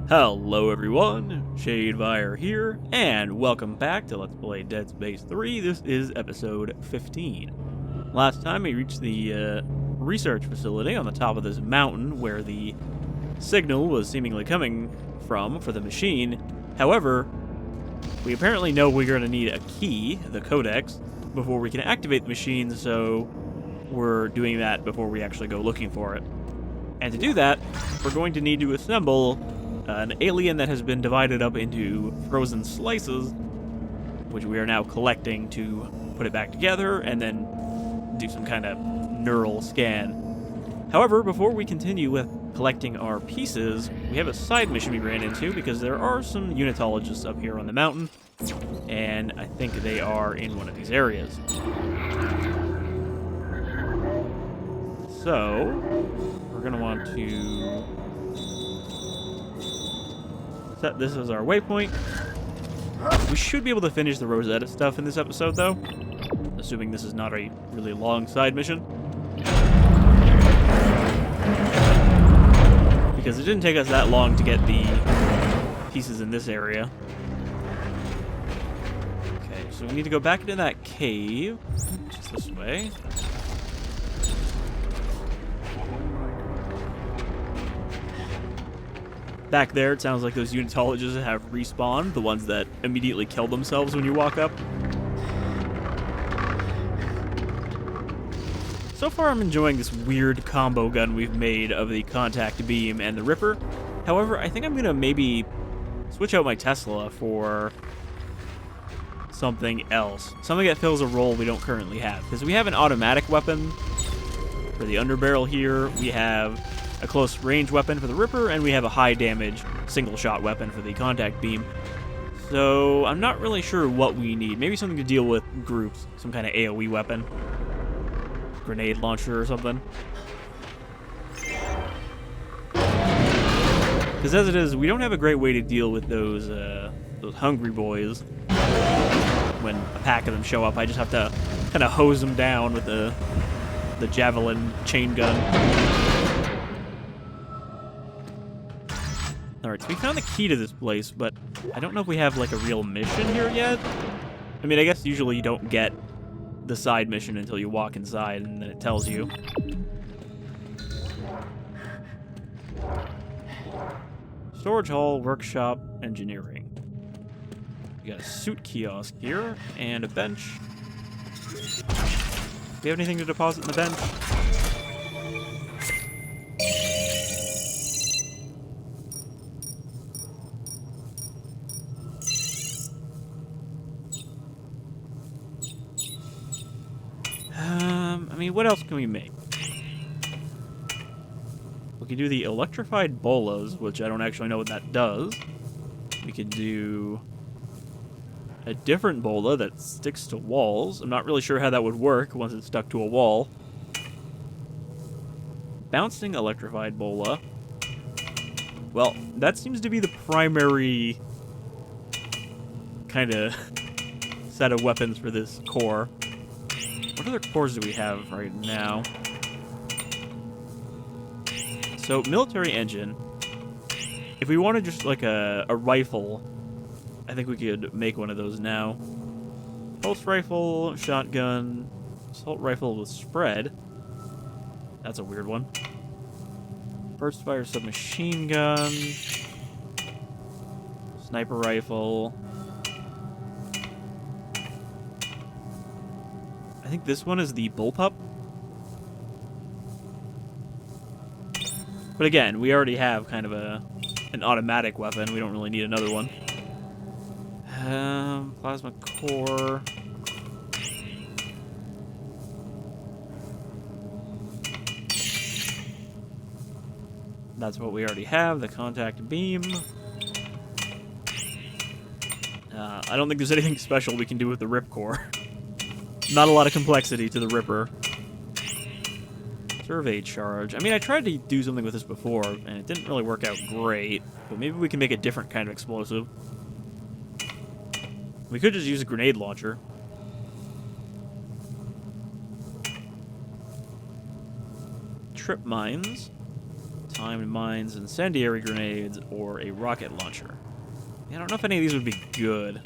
Hello everyone, Shadefyre here, and welcome back to Let's Play Dead Space 3. This is episode 15. Last time we reached the research facility on the top of this mountain where the signal was seemingly coming from for the machine. However, we apparently know we're going to need a key, the codex, before we can activate the machine, so we're doing that before we actually go looking for it. And to do that, we're going to need to assemble an alien that has been divided up into frozen slices, which we are now collecting to put it back together and then do some kind of neural scan. However, before we continue with collecting our pieces, we have a side mission we ran into because there are some unitologists up here on the mountain, and I think they are in one of these areas. So, we're going to want to set this as our waypoint. We should be able to finish the Rosetta stuff in this episode, though, assuming this is not a really long side mission. Because it didn't take us that long to get the pieces in this area. Okay, so we need to go back into that cave, which is this way. Back there, it sounds like those unitologists have respawned, the ones that immediately kill themselves when you walk up. So far, I'm enjoying this weird combo gun we've made of the contact beam and the Ripper. However, I think I'm going to maybe switch out my Tesla for something else. Something that fills a role we don't currently have. Because we have an automatic weapon for the underbarrel here. We have a close range weapon for the Ripper, and we have a high damage single shot weapon for the contact beam. So I'm not really sure what we need. Maybe something to deal with groups, some kind of AoE weapon. Grenade launcher or something. Because as it is, we don't have a great way to deal with those hungry boys. When a pack of them show up, I just have to kind of hose them down with the javelin chain gun. Alright, so we found the key to this place, but I don't know if we have, like, a real mission here yet. I mean, I guess usually you don't get the side mission until you walk inside, and then it tells you. Storage hall, workshop, engineering. We got a suit kiosk here, and a bench. Do we have anything to deposit in the bench? I mean, what else can we make? We could do the electrified bolas, which I don't actually know what that does. We could do a different bola that sticks to walls. I'm not really sure how that would work once it's stuck to a wall. Bouncing electrified bola. Well, that seems to be the primary kind of set of weapons for this core. What other cores do we have right now? So, military engine. If we wanted just like a rifle, I think we could make one of those now. Pulse rifle, shotgun, assault rifle with spread. That's a weird one. Burst fire submachine gun. Sniper rifle. I think this one is the bullpup. But again, we already have kind of an automatic weapon. We don't really need another one. Plasma core. That's what we already have, the contact beam. I don't think there's anything special we can do with the rip core. Not a lot of complexity to the Ripper. Survey charge. I mean, I tried to do something with this before, and it didn't really work out great. But maybe we can make a different kind of explosive. We could just use a grenade launcher. Trip mines. Timed mines, incendiary grenades, or a rocket launcher. Yeah, I don't know if any of these would be good.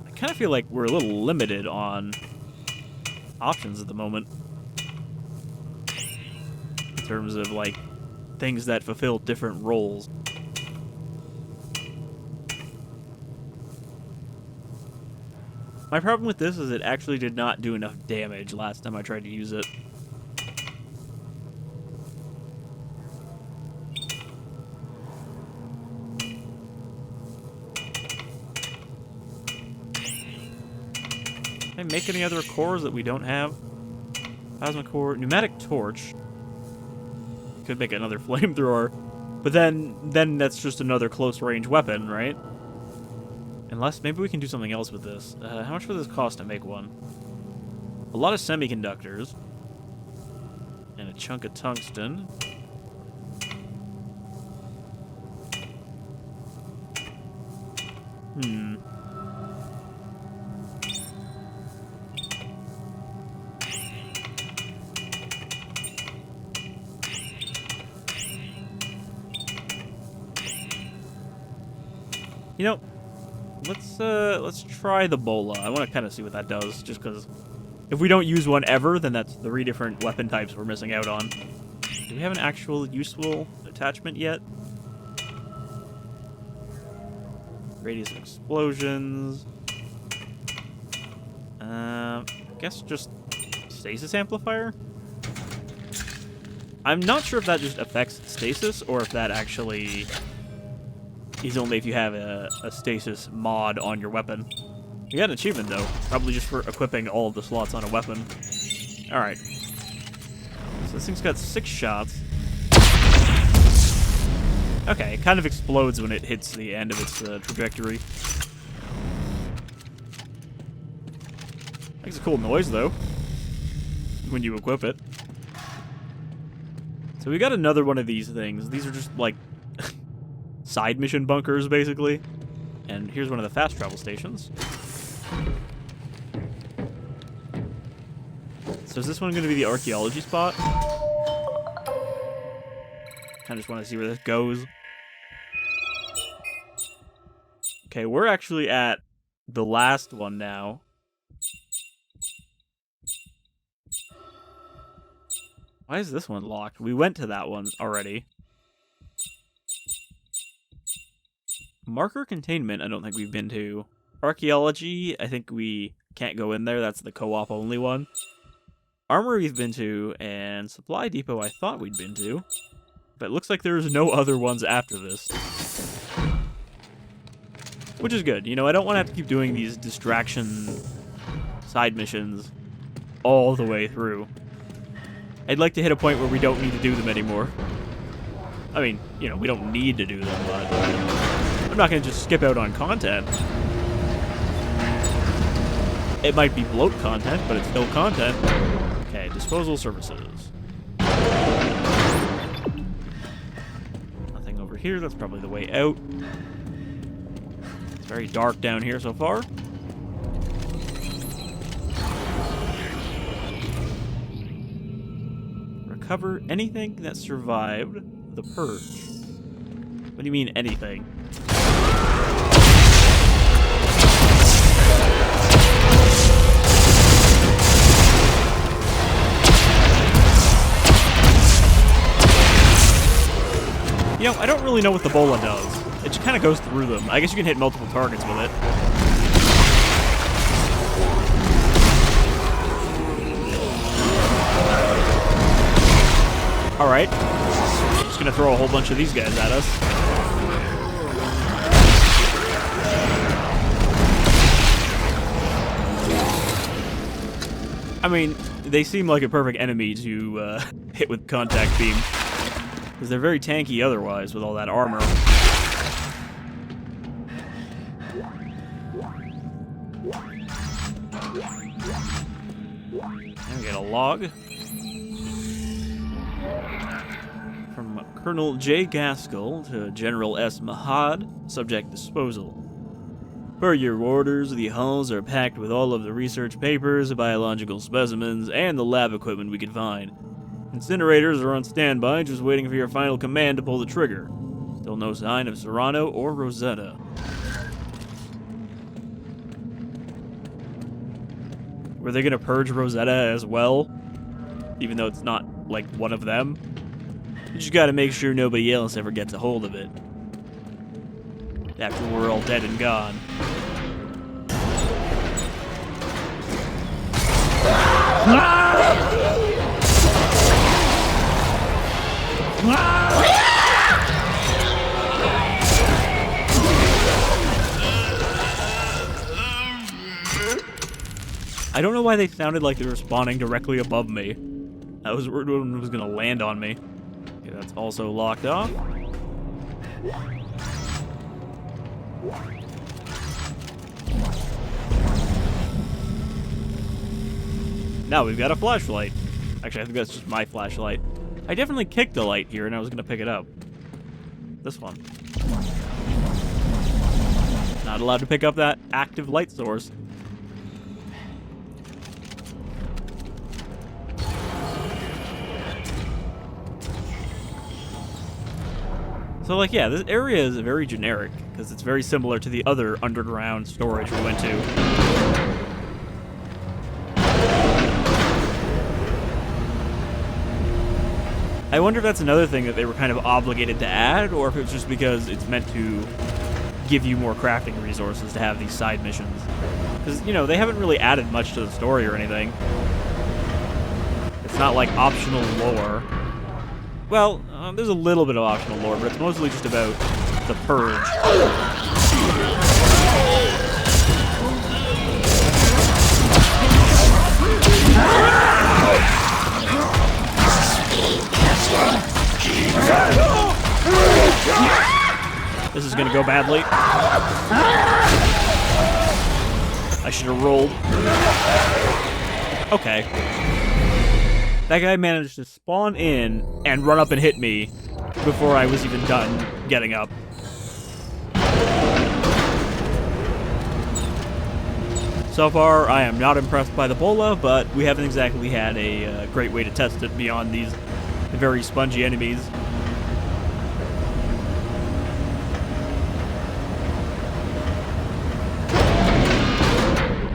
I kind of feel like we're a little limited on options at the moment. In terms of, like, things that fulfill different roles. My problem with this is it actually did not do enough damage last time I tried to use it. Can I make any other cores that we don't have? Plasma core, pneumatic torch. Could make another flamethrower, but then that's just another close range weapon, right? Unless maybe we can do something else with this. How much would this cost to make one? A lot of semiconductors and a chunk of tungsten. You know, let's try the Bola. I want to kind of see what that does, just because if we don't use one ever, then that's 3 different weapon types we're missing out on. Do we have an actual useful attachment yet? Radius of explosions. I guess just stasis amplifier? I'm not sure if that just affects stasis, or if that actually is only if you have a stasis mod on your weapon. You got an achievement, though. Probably just for equipping all of the slots on a weapon. Alright. So this thing's got 6 shots. Okay, it kind of explodes when it hits the end of its trajectory. Makes a cool noise, though, when you equip it. So we got another one of these things. These are just, like, side mission bunkers, basically. And here's one of the fast travel stations. So is this one going to be the archaeology spot? Kind of just want to see where this goes. Okay, we're actually at the last one now. Why is this one locked? We went to that one already. Marker containment, I don't think we've been to. Archaeology, I think we can't go in there. That's the co-op only one. Armor we've been to, and Supply Depot I thought we'd been to. But it looks like there's no other ones after this. Which is good. You know, I don't want to have to keep doing these distraction side missions all the way through. I'd like to hit a point where we don't need to do them anymore. I mean, you know, we don't need to do them, but I'm not going to just skip out on content. It might be bloat content, but it's still content. Okay, disposal services. Nothing over here. That's probably the way out. It's very dark down here so far. Recover anything that survived the purge. What do you mean, anything? You know, I don't really know what the Bola does. It just kind of goes through them. I guess you can hit multiple targets with it. Alright. Just gonna throw a whole bunch of these guys at us. I mean, they seem like a perfect enemy to hit with contact beam. Because they're very tanky otherwise with all that armor. And we got a log. From Colonel J. Gaskell to General S. Mahad, subject disposal. Per your orders, the hulls are packed with all of the research papers, biological specimens, and the lab equipment we could find. Incinerators are on standby, just waiting for your final command to pull the trigger. Still no sign of Serrano or Rosetta. Were they gonna purge Rosetta as well? Even though it's not, like, one of them? You just gotta make sure nobody else ever gets a hold of it. After we're all dead and gone. I don't know why they sounded like they were spawning directly above me. I was worried one was gonna land on me. Okay, that's also locked off. Now we've got a flashlight. Actually, I think that's just my flashlight. I definitely kicked a light here and I was gonna pick it up. This one. Not allowed to pick up that active light source. So, like, yeah, this area is very generic, because it's very similar to the other underground storage we went to. I wonder if that's another thing that they were kind of obligated to add, or if it's just because it's meant to give you more crafting resources to have these side missions. Because, you know, they haven't really added much to the story or anything. It's not like optional lore. Well, there's a little bit of optional lore, but it's mostly just about the purge. This is gonna go badly. I should have rolled. Okay. That guy managed to spawn in and run up and hit me before I was even done getting up. So far, I am not impressed by the Bola, but we haven't exactly had a great way to test it beyond these very spongy enemies.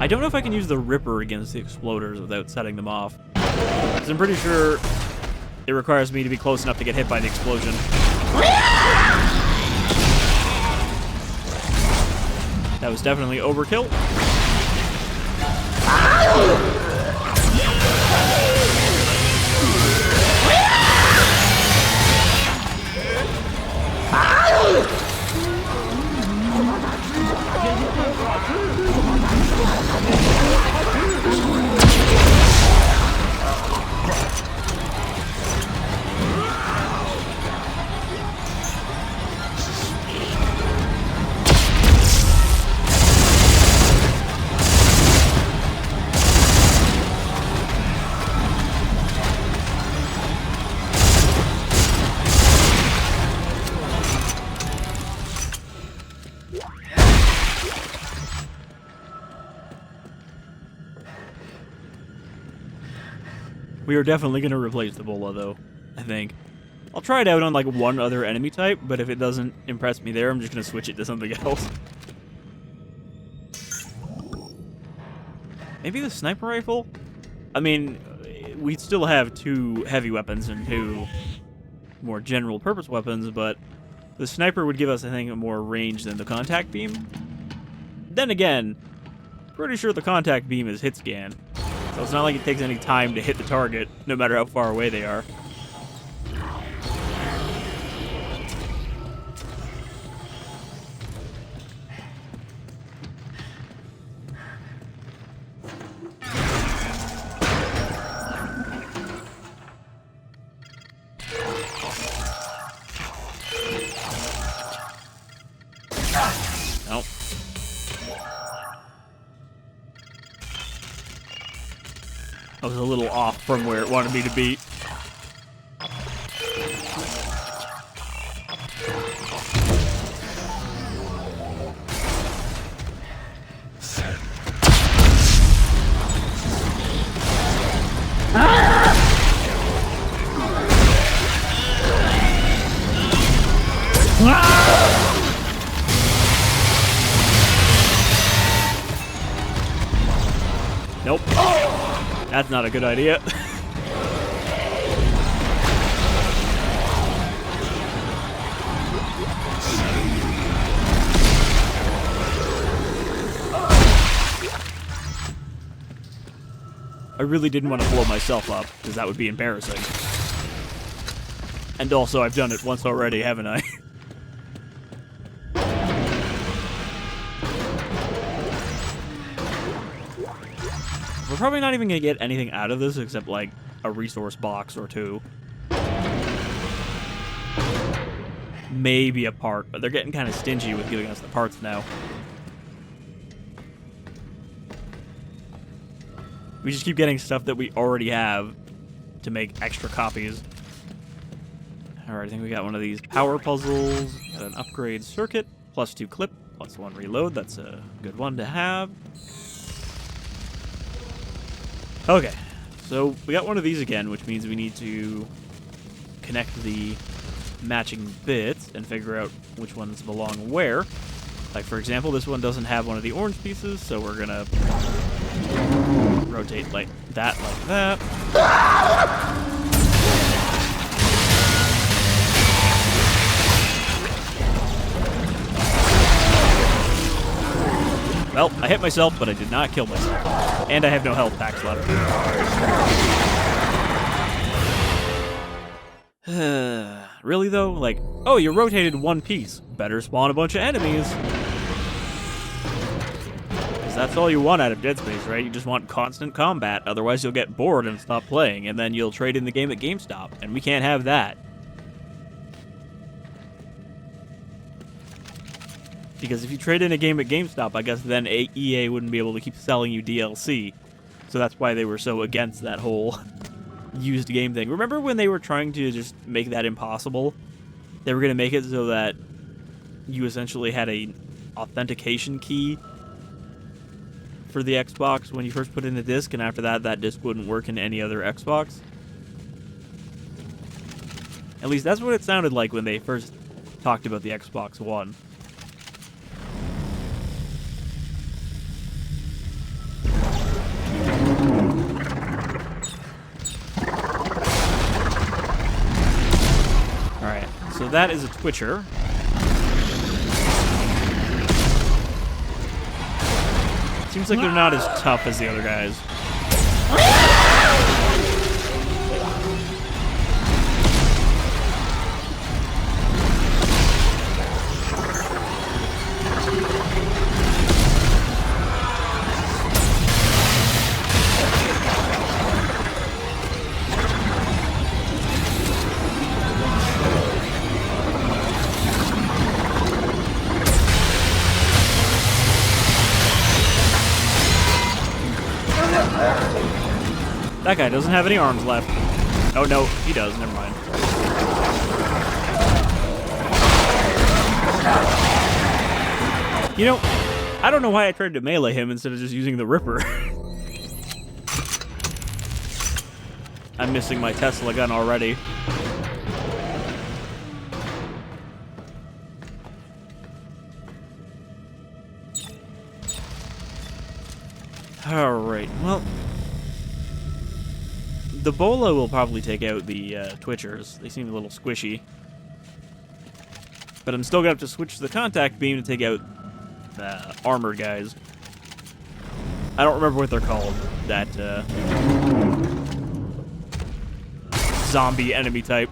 I don't know if I can use the Ripper against the exploders without setting them off. Because I'm pretty sure it requires me to be close enough to get hit by the explosion. That was definitely overkill. We are definitely going to replace the Bola, though, I think. I'll try it out on, like, one other enemy type, but if it doesn't impress me there, I'm just going to switch it to something else. Maybe the sniper rifle? I mean, we still have 2 heavy weapons and 2 more general-purpose weapons, but the sniper would give us, I think, more range than the contact beam. Then again, pretty sure the contact beam is hit scan. So it's not like it takes any time to hit the target, no matter how far away they are. Nope. I was a little off from where it wanted me to be. Nope. That's not a good idea. I really didn't want to blow myself up, because that would be embarrassing. And also, I've done it once already, haven't I? We're probably not even going to get anything out of this except, like, a resource box or two. Maybe a part, but they're getting kind of stingy with giving us the parts now. We just keep getting stuff that we already have to make extra copies. Alright, I think we got one of these power puzzles. Got an upgrade circuit, +2 clip, +1 reload. That's a good one to have. Okay, so we got one of these again, which means we need to connect the matching bits and figure out which ones belong where. Like, for example, this one doesn't have one of the orange pieces, so we're gonna rotate like that. Well, I hit myself, but I did not kill myself. And I have no health packs left. Really, though? Like, oh, you rotated one piece. Better spawn a bunch of enemies. Because that's all you want out of Dead Space, right? You just want constant combat. Otherwise, you'll get bored and stop playing. And then you'll trade in the game at GameStop. And we can't have that. Because if you trade in a game at GameStop, I guess then EA wouldn't be able to keep selling you DLC. So that's why they were so against that whole used game thing. Remember when they were trying to just make that impossible? They were going to make it so that you essentially had a authentication key for the Xbox when you first put in the disc, and after that, that disc wouldn't work in any other Xbox. At least that's what it sounded like when they first talked about the Xbox One. So that is a Twitcher. Seems like they're not as tough as the other guys. That guy doesn't have any arms left. Oh, no, he does. Never mind. You know, I don't know why I tried to melee him instead of just using the Ripper. I'm missing my Tesla gun already. Alright, well... The Bola will probably take out the Twitchers. They seem a little squishy. But I'm still going to have to switch to the contact beam to take out armored guys. I don't remember what they're called. That zombie enemy type.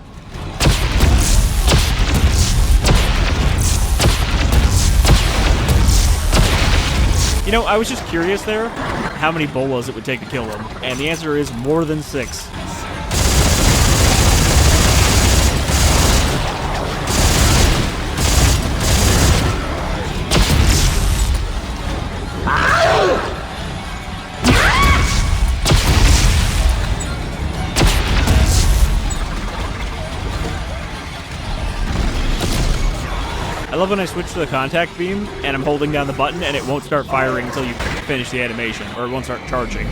You know, I was just curious there how many Bolas it would take to kill him, and the answer is more than 6. I love when I switch to the contact beam, and I'm holding down the button, and it won't start firing until you finish the animation, or it won't start charging.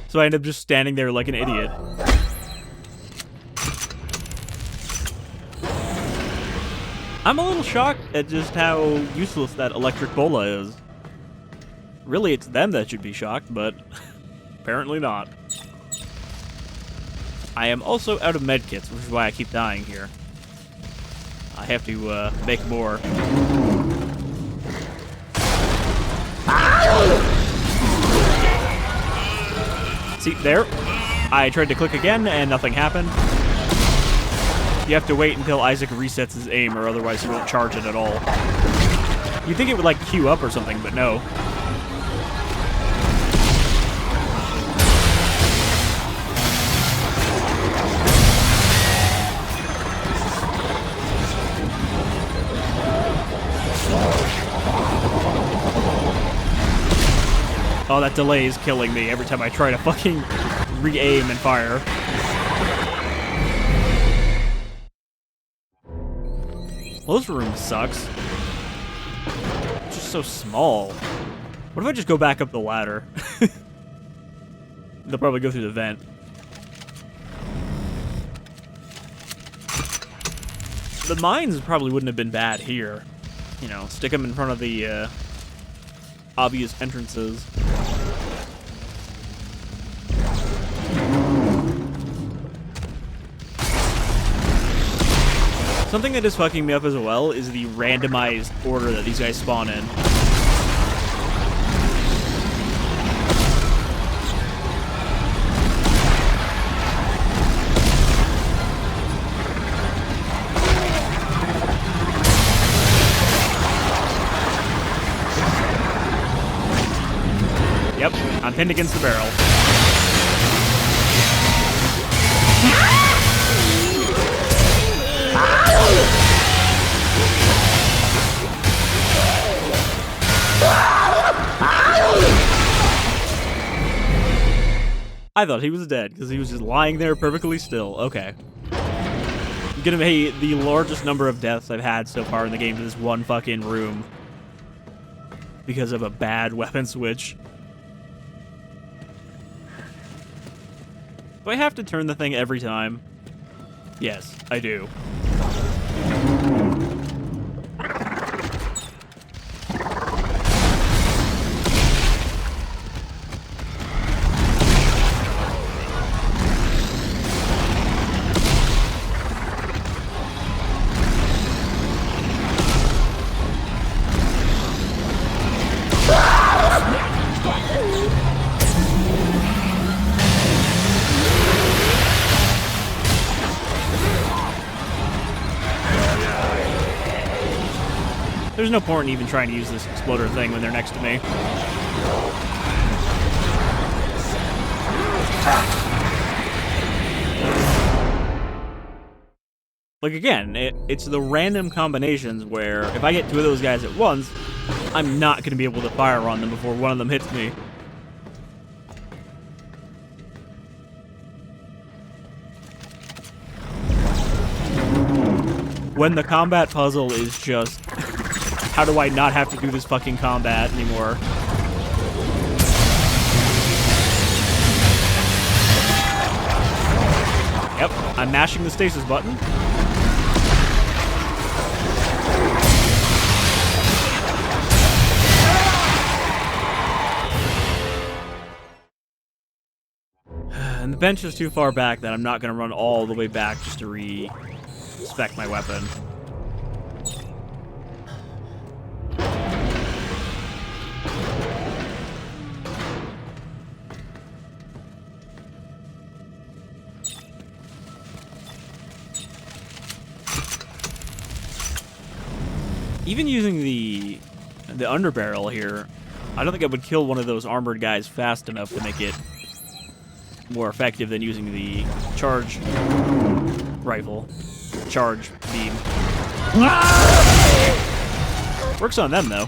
So I end up just standing there like an idiot. I'm a little shocked at just how useless that electric bola is. Really, it's them that should be shocked, but apparently not. I am also out of medkits, which is why I keep dying here. I have to make more. See, there. I tried to click again, and nothing happened. You have to wait until Isaac resets his aim, or otherwise he won't charge it at all. You'd think it would, like, queue up or something, but no. Oh, that delay is killing me every time I try to fucking re-aim and fire. Well, this room sucks. It's just so small. What if I just go back up the ladder? They'll probably go through the vent. The mines probably wouldn't have been bad here. You know, stick them in front of the obvious entrances. Something that is fucking me up as well is the randomized order that these guys spawn in. Yep, I'm pinned against the barrel. I thought he was dead, because he was just lying there perfectly still. Okay. I'm gonna be the largest number of deaths I've had so far in the game to this one fucking room. Because of a bad weapon switch. Do I have to turn the thing every time? Yes, I do. There's no point in even trying to use this exploder thing when they're next to me. Like, again, it's the random combinations where if I get two of those guys at once, I'm not going to be able to fire on them before one of them hits me. When the combat puzzle is just, how do I not have to do this fucking combat anymore? Yep, I'm mashing the stasis button. And the bench is too far back that I'm not going to run all the way back just to re-spec my weapon. Even using the underbarrel here, I don't think I would kill one of those armored guys fast enough to make it more effective than using the charge rifle. Charge beam. Works on them, though.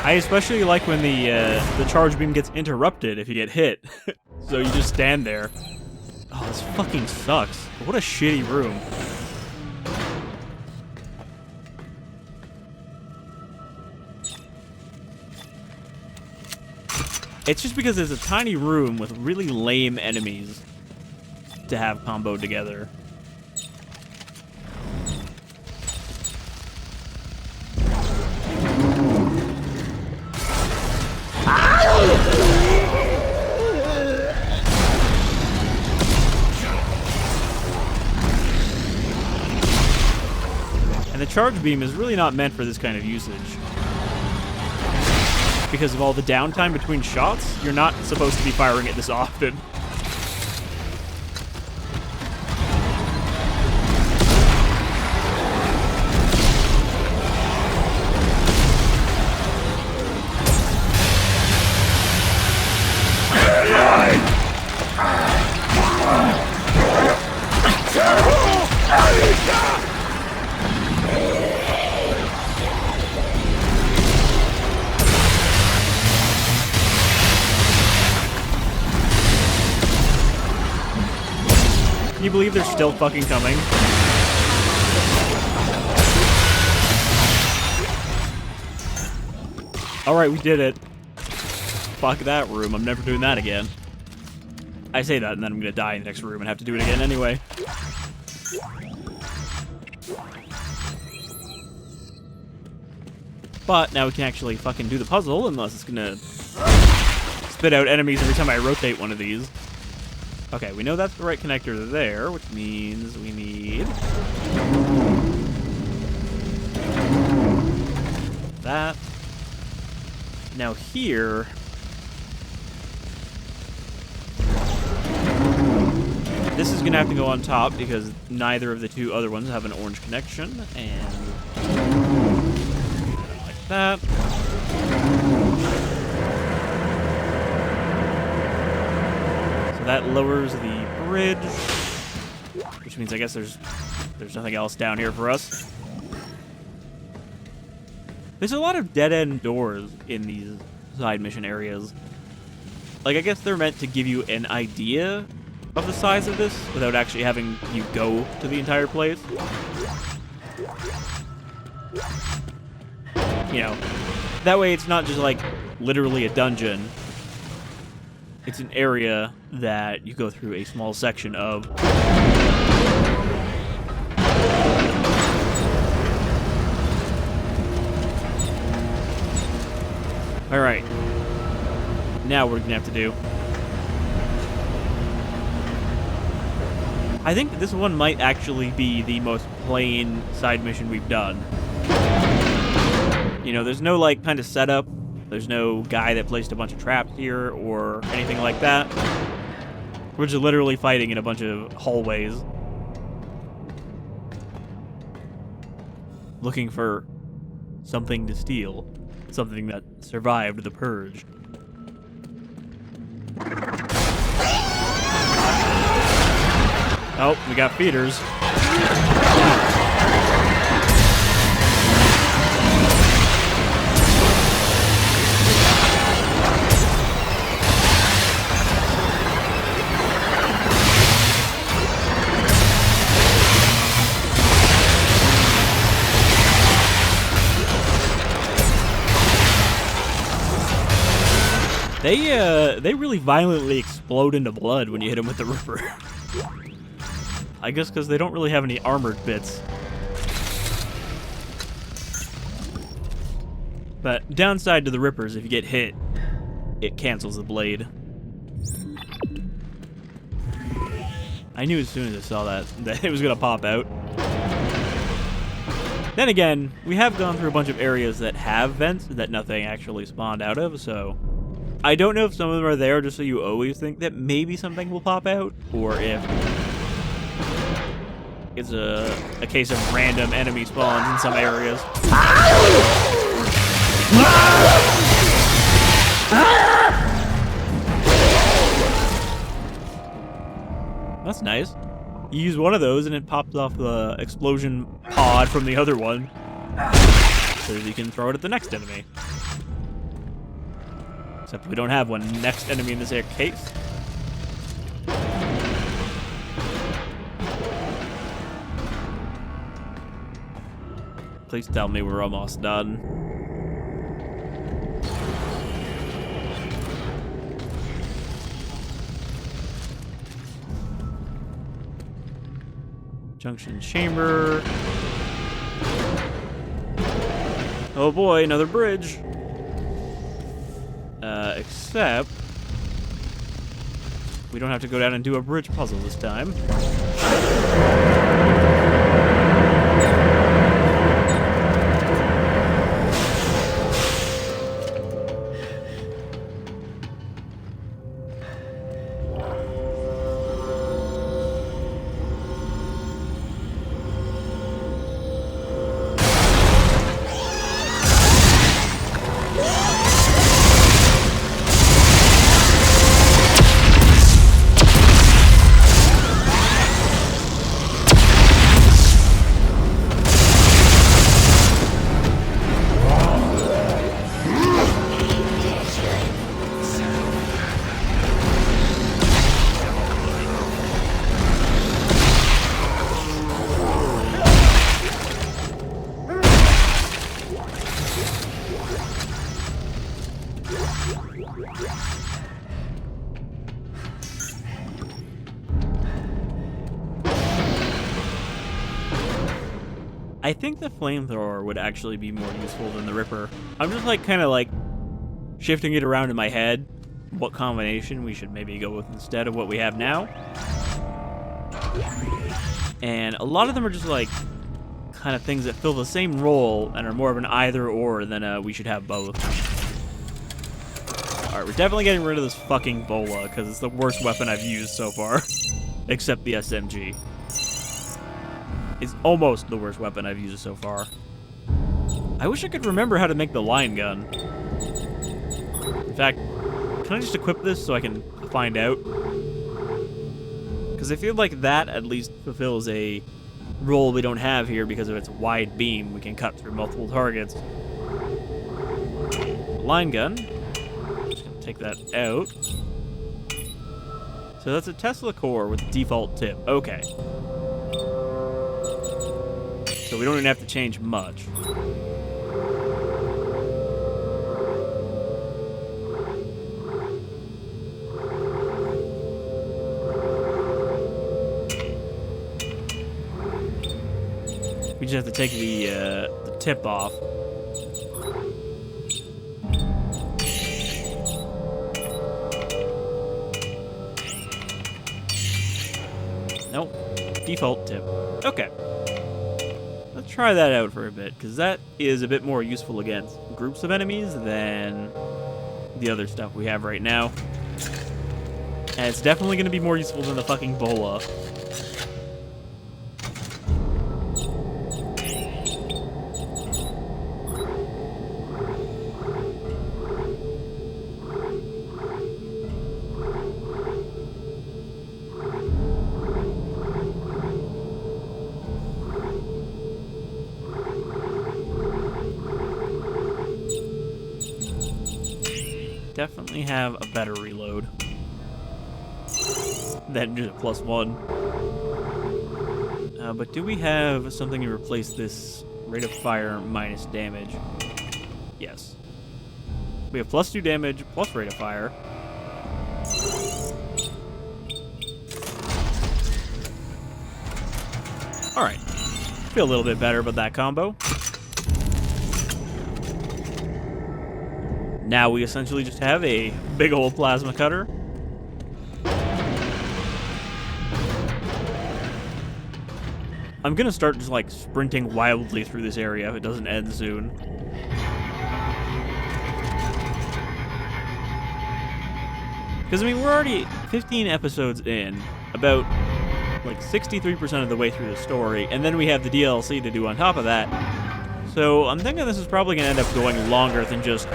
I especially like when the charge beam gets interrupted if you get hit. So you just stand there. Oh, this fucking sucks. What a shitty room. It's just because it's a tiny room with really lame enemies to have comboed together. And the charge beam is really not meant for this kind of usage. Because of all the downtime between shots, you're not supposed to be firing it this often. Can you believe they're still fucking coming? Alright, we did it. Fuck that room. I'm never doing that again. I say that and then I'm gonna die in the next room and have to do it again anyway. But now we can actually fucking do the puzzle, unless it's gonna spit out enemies every time I rotate one of these. Okay, we know that's the right connector there, which means we need that. Now here, this is gonna have to go on top because neither of the two other ones have an orange connection, and like that. That lowers the bridge, which means I guess there's nothing else down here for us. There's a lot of dead-end doors in these side mission areas. Like, I guess they're meant to give you an idea of the size of this without actually having you go to the entire place. You know, that way it's not just like literally a dungeon. It's an area that you go through a small section of. Alright. Now what we're gonna have to do. I think this one might actually be the most plain side mission we've done. You know, there's no, like, kind of setup. There's no guy that placed a bunch of traps here or anything like that. We're just literally fighting in a bunch of hallways. Looking for something to steal. Something that survived the purge. Oh, we got feeders. They really violently explode into blood when you hit them with the Ripper. I guess because they don't really have any armored bits. But downside to the Rippers, if you get hit, it cancels the blade. I knew as soon as I saw that it was going to pop out. Then again, we have gone through a bunch of areas that have vents that nothing actually spawned out of, so I don't know if some of them are there just so you always think that maybe something will pop out, or if it's a case of random enemy spawns in some areas. That's nice. You use one of those and it pops off the explosion pod from the other one, so you can throw it at the next enemy. Except we don't have one next enemy in this case. Please tell me we're almost done. Junction chamber. Oh boy, another bridge. Except we don't have to go down and do a bridge puzzle this time. I think the flamethrower would actually be more useful than the Ripper. I'm just like kind of like shifting it around in my head what combination we should maybe go with instead of what we have now. And a lot of them are just like kind of things that fill the same role and are more of an either or than we should have both. Alright, we're definitely getting rid of this fucking Bola because it's the worst weapon I've used so far. Except the SMG. It's almost the worst weapon I've used so far. I wish I could remember how to make the line gun. In fact, can I just equip this so I can find out? Because I feel like that at least fulfills a role we don't have here because of its wide beam. We can cut through multiple targets. Line gun. Just gonna take that out. So that's a Tesla core with default tip. Okay. So we don't even have to change much. We just have to take the tip off. Nope. Default tip. Okay. Let's try that out for a bit, because that is a bit more useful against groups of enemies than the other stuff we have right now. And it's definitely going to be more useful than the fucking Bola. Definitely have a better reload than just a +1. But do we have something to replace this rate of fire minus damage? Yes. We have +2 damage plus rate of fire. Alright. Feel a little bit better about that combo. Now we essentially just have a big old plasma cutter. I'm gonna start just like sprinting wildly through this area if it doesn't end soon. Because I mean, we're already 15 episodes in, about like 63% of the way through the story, and then we have the DLC to do on top of that. So I'm thinking this is probably gonna end up going longer than just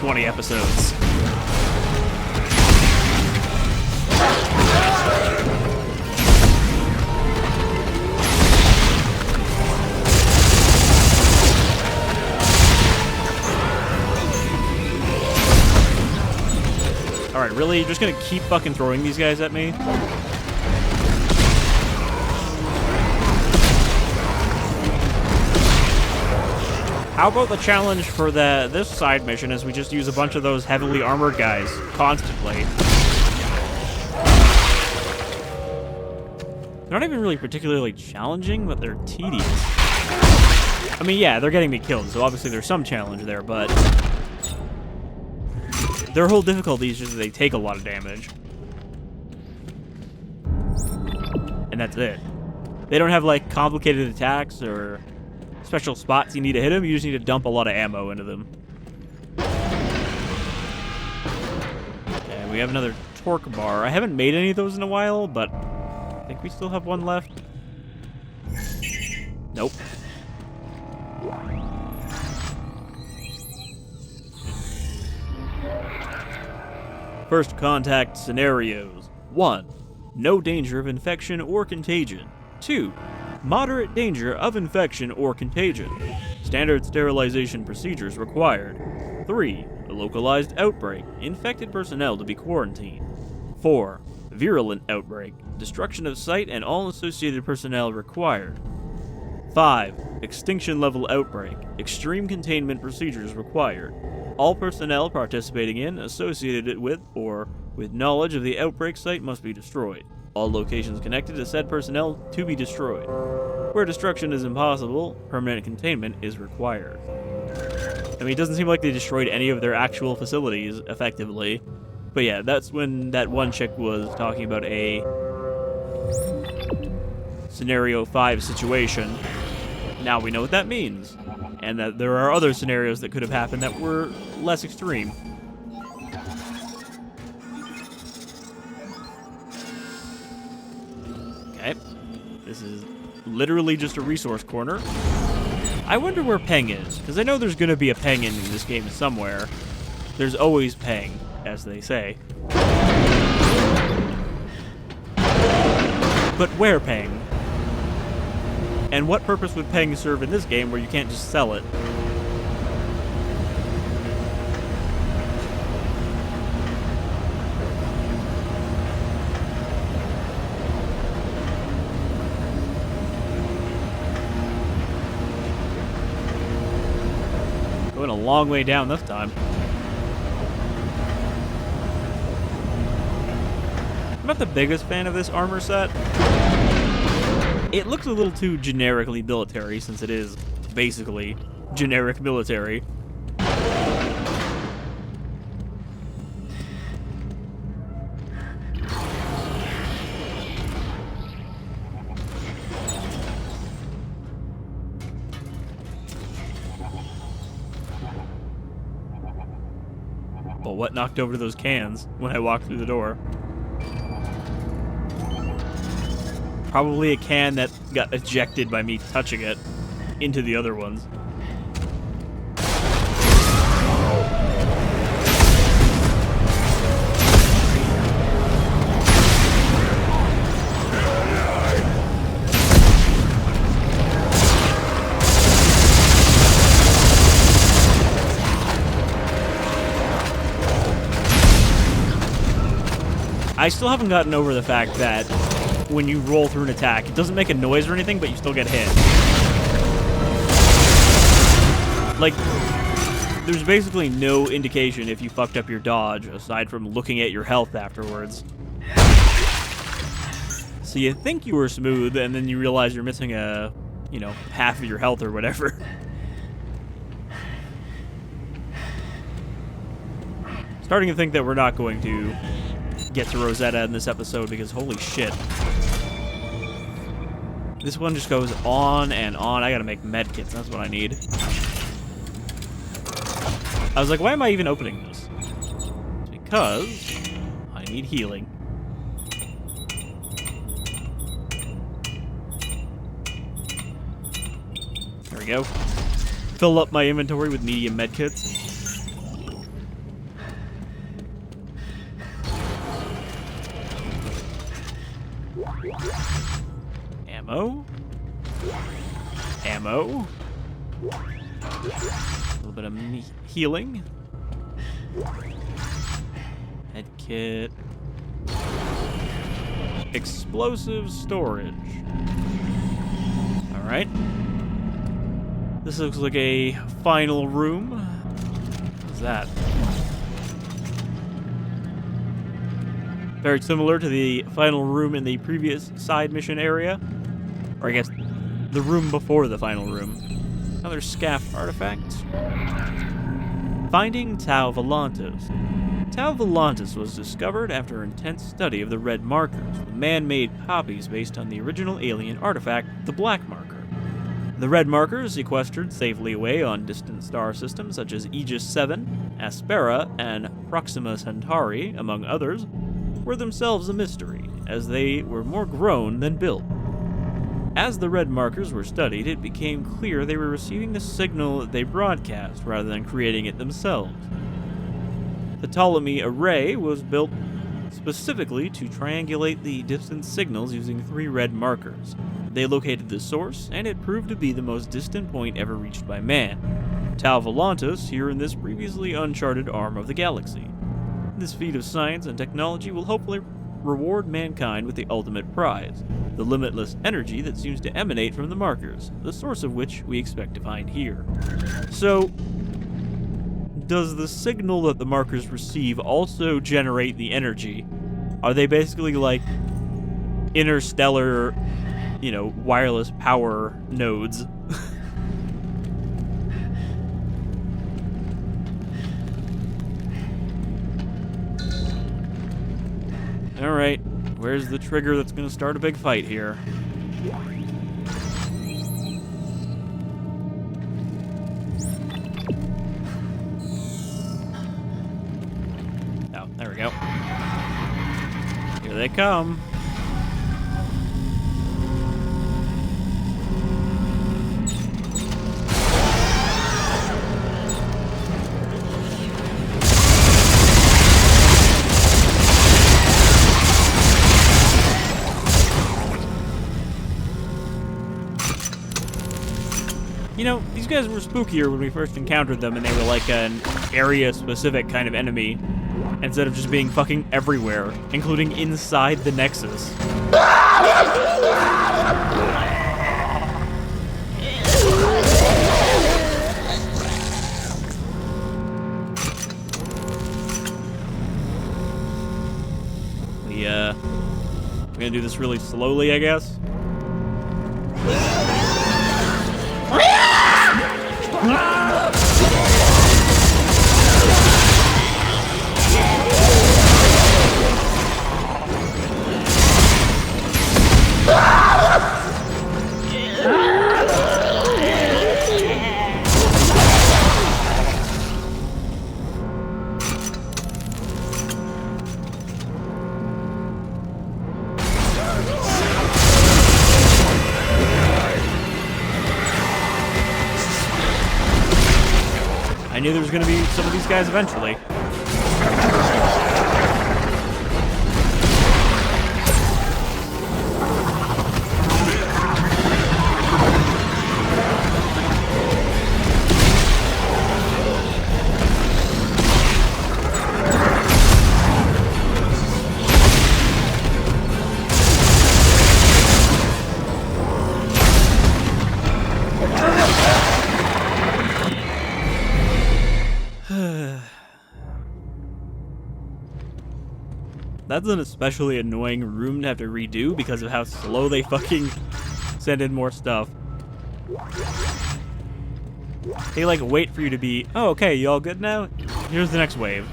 20 episodes. Alright, really? You're just gonna keep fucking throwing these guys at me? How about the challenge for this side mission is we just use a bunch of those heavily armored guys constantly. They're not even really particularly challenging, but they're tedious. I mean, yeah, they're getting me killed, so obviously there's some challenge there, but their whole difficulty is just that they take a lot of damage. And that's it. They don't have, like, complicated attacks or special spots you need to hit them. You just need to dump a lot of ammo into them. Okay, we have another torque bar. I haven't made any of those in a while, but I think we still have one left. Nope. First contact scenarios. 1. No danger of infection or contagion. 2. Moderate danger of infection or contagion. Standard sterilization procedures required. 3. A localized outbreak. Infected personnel to be quarantined. 4. Virulent outbreak. Destruction of site and all associated personnel required. 5. Extinction level outbreak. Extreme containment procedures required. All personnel participating in, associated with, or with knowledge of the outbreak site must be destroyed. All locations connected to said personnel to be destroyed. Where destruction is impossible, permanent containment is required. I mean, it doesn't seem like they destroyed any of their actual facilities, effectively. But yeah, that's when that one chick was talking about a Scenario 5 situation. Now we know what that means. And that there are other scenarios that could have happened that were less extreme. Okay. This is literally just a resource corner. I wonder where Peng is, because I know there's going to be a Peng ending in this game somewhere. There's always Peng, as they say. But where Peng? And what purpose would Peng serve in this game where you can't just sell it? Going a long way down this time. I'm not the biggest fan of this armor set. It looks a little too generically military, since it is basically generic military. Well, what knocked over those cans when I walked through the door? Probably a can that got ejected by me touching it into the other ones. I still haven't gotten over the fact that when you roll through an attack, it doesn't make a noise or anything, but you still get hit. Like, there's basically no indication if you fucked up your dodge, aside from looking at your health afterwards. So you think you were smooth, and then you realize you're missing a, you know, half of your health or whatever. Starting to think that we're not going to get to Rosetta in this episode, because holy shit. This one just goes on and on. I gotta make medkits, that's what I need. I was like, why am I even opening this? It's because I need healing. There we go. Fill up my inventory with medium medkits. Ammo. Ammo. A little bit of healing. Medkit. Explosive storage. Alright. This looks like a final room. What's that? Very similar to the final room in the previous side mission area. Or I guess the room before the final room. Another S.C.A.F artifact. Finding Tau Volantis. Tau Volantis was discovered after intense study of the red markers, the man-made copies based on the original alien artifact, the black marker. The red markers, sequestered safely away on distant star systems such as Aegis-7, Aspera, and Proxima Centauri, among others, were themselves a mystery, as they were more grown than built. As the red markers were studied, it became clear they were receiving the signal that they broadcast rather than creating it themselves. The Ptolemy array was built specifically to triangulate the distant signals using 3 red markers. They located the source, and it proved to be the most distant point ever reached by man, Tau Volantis, here in this previously uncharted arm of the galaxy. This feat of science and technology will hopefully reward mankind with the ultimate prize, the limitless energy that seems to emanate from the markers, the source of which we expect to find here. So, does the signal that the markers receive also generate the energy? Are they basically like interstellar, wireless power nodes? Alright, where's the trigger that's gonna start a big fight here? Oh, there we go. Here they come. These guys were spookier when we first encountered them, and they were like an area-specific kind of enemy, instead of just being fucking everywhere, including inside the Nexus. We're gonna do this really slowly, I guess. I knew there was going to be some of these guys eventually. That's an especially annoying room to have to redo because of how slow they fucking send in more stuff. They wait for you to be, oh, okay, you all good now? Here's the next wave.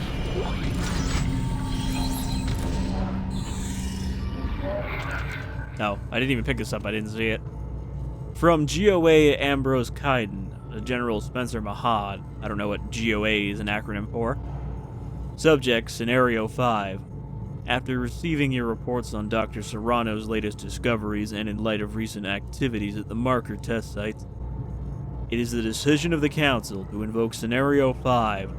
No, I didn't even pick this up, I didn't see it. From GOA Ambrose Kaiden, General Spencer Mahad. I don't know what GOA is an acronym for. Subject, Scenario 5. After receiving your reports on Dr. Serrano's latest discoveries and in light of recent activities at the marker test sites, it is the decision of the Council to invoke Scenario 5.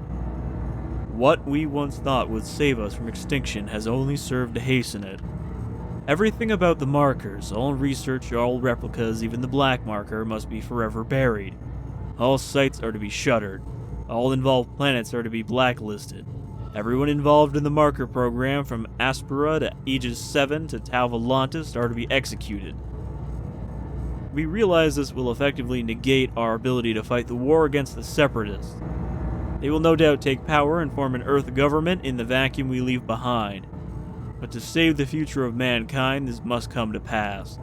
What we once thought would save us from extinction has only served to hasten it. Everything about the markers, all research, all replicas, even the black marker, must be forever buried. All sites are to be shuttered. All involved planets are to be blacklisted. Everyone involved in the marker program, from Aspera to Aegis-7 to Tau Volantis, are to be executed. We realize this will effectively negate our ability to fight the war against the Separatists. They will no doubt take power and form an Earth government in the vacuum we leave behind. But to save the future of mankind, this must come to pass.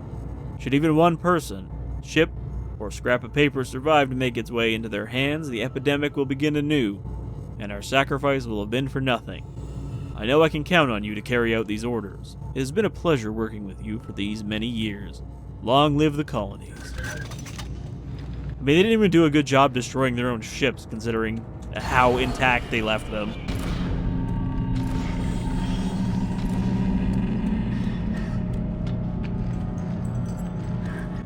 Should even one person, ship, or scrap of paper survive to make its way into their hands, the epidemic will begin anew, and our sacrifice will have been for nothing. I know I can count on you to carry out these orders. It has been a pleasure working with you for these many years. Long live the colonies. I mean, they didn't even do a good job destroying their own ships, considering how intact they left them.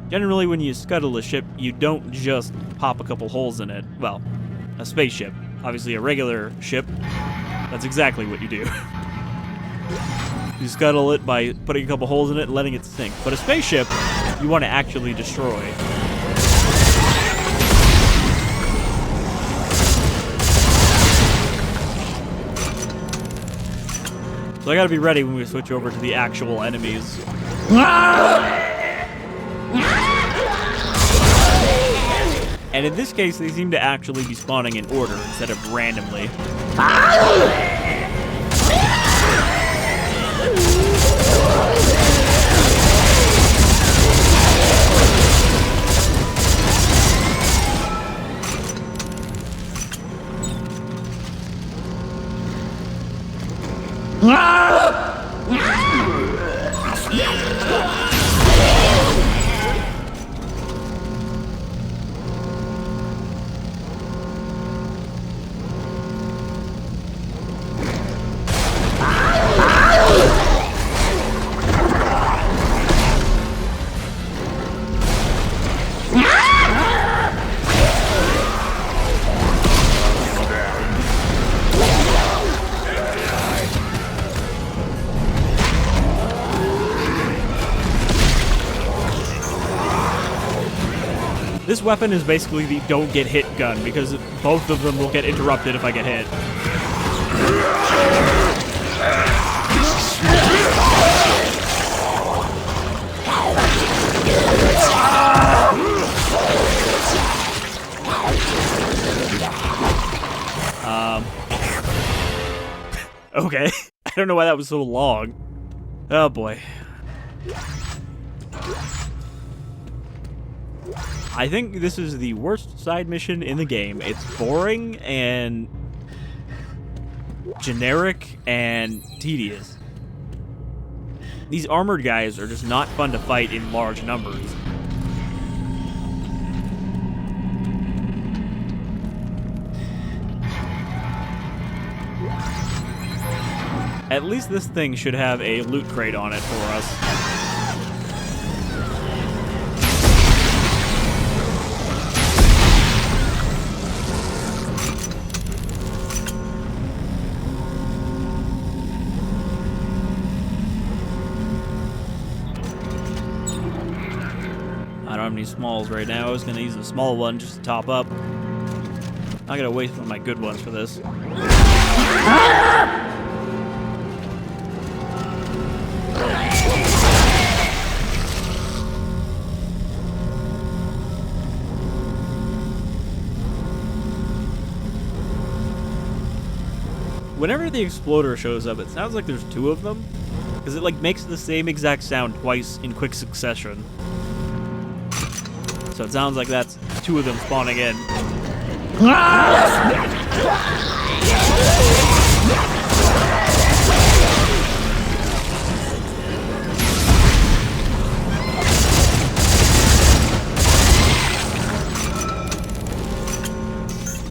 Generally, when you scuttle a ship, you don't just pop a couple holes in it. Well, a spaceship. Obviously, a regular ship, that's exactly what you do. You scuttle it by putting a couple holes in it and letting it sink. But a spaceship, you want to actually destroy. So I gotta be ready when we switch over to the actual enemies. And in this case, they seem to actually be spawning in order instead of randomly. This weapon is basically the don't get hit gun, because both of them will get interrupted if I get hit. Okay. I don't know why that was so long. Oh boy. I think this is the worst side mission in the game. It's boring and generic and tedious. These armored guys are just not fun to fight in large numbers. At least this thing should have a loot crate on it for us. I don't have any smalls right now. I was going to use a small one just to top up. I gotta waste one of my good ones for this. Whenever the exploder shows up, it sounds like there's two of them, because it like makes the same exact sound twice in quick succession. So it sounds like that's two of them spawning in.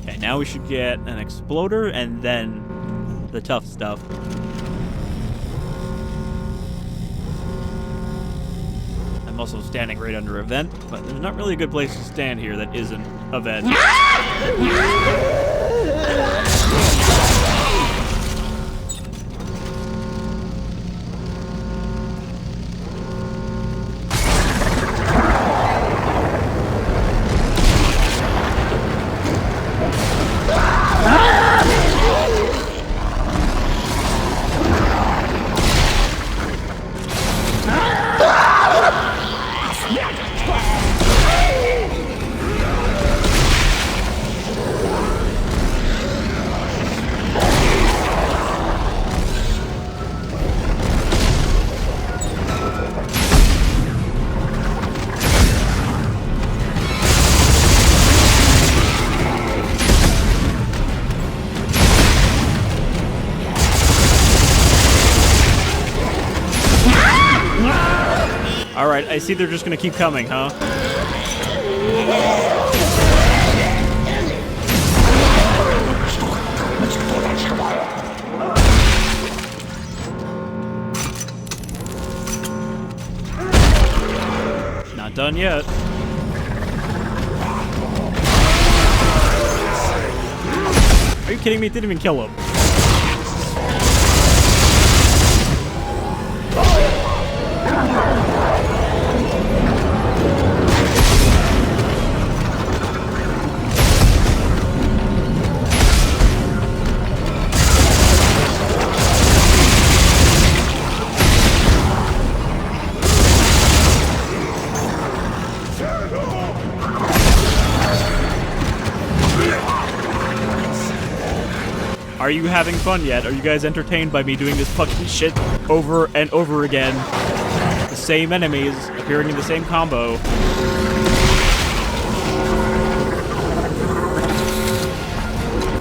Okay, now we should get an exploder and then the tough stuff. I'm also standing right under a vent, but there's not really a good place to stand here that isn't a vent. Alright, I see they're just gonna keep coming, huh? Not done yet. Are you kidding me? It didn't even kill him. Are you having fun yet? Are you guys entertained by me doing this fucking shit over and over again? The same enemies appearing in the same combo.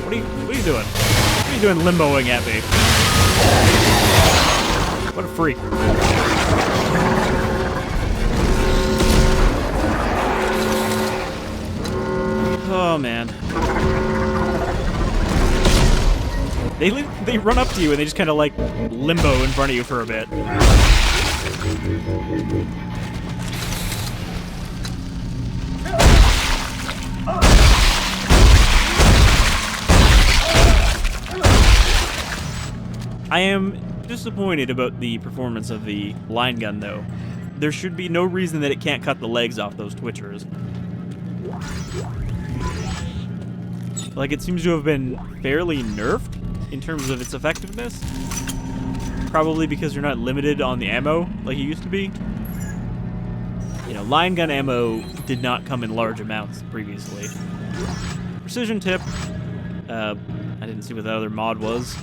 What are you doing? What are you doing limboing at me? What a freak. Oh, man. They run up to you and they just kind of like limbo in front of you for a bit. I am disappointed about the performance of the line gun though. There should be no reason that it can't cut the legs off those twitchers. Like, it seems to have been fairly nerfed in terms of its effectiveness. Probably because you're not limited on the ammo like you used to be. You know, line gun ammo did not come in large amounts previously. Precision tip. I didn't see what the other mod was.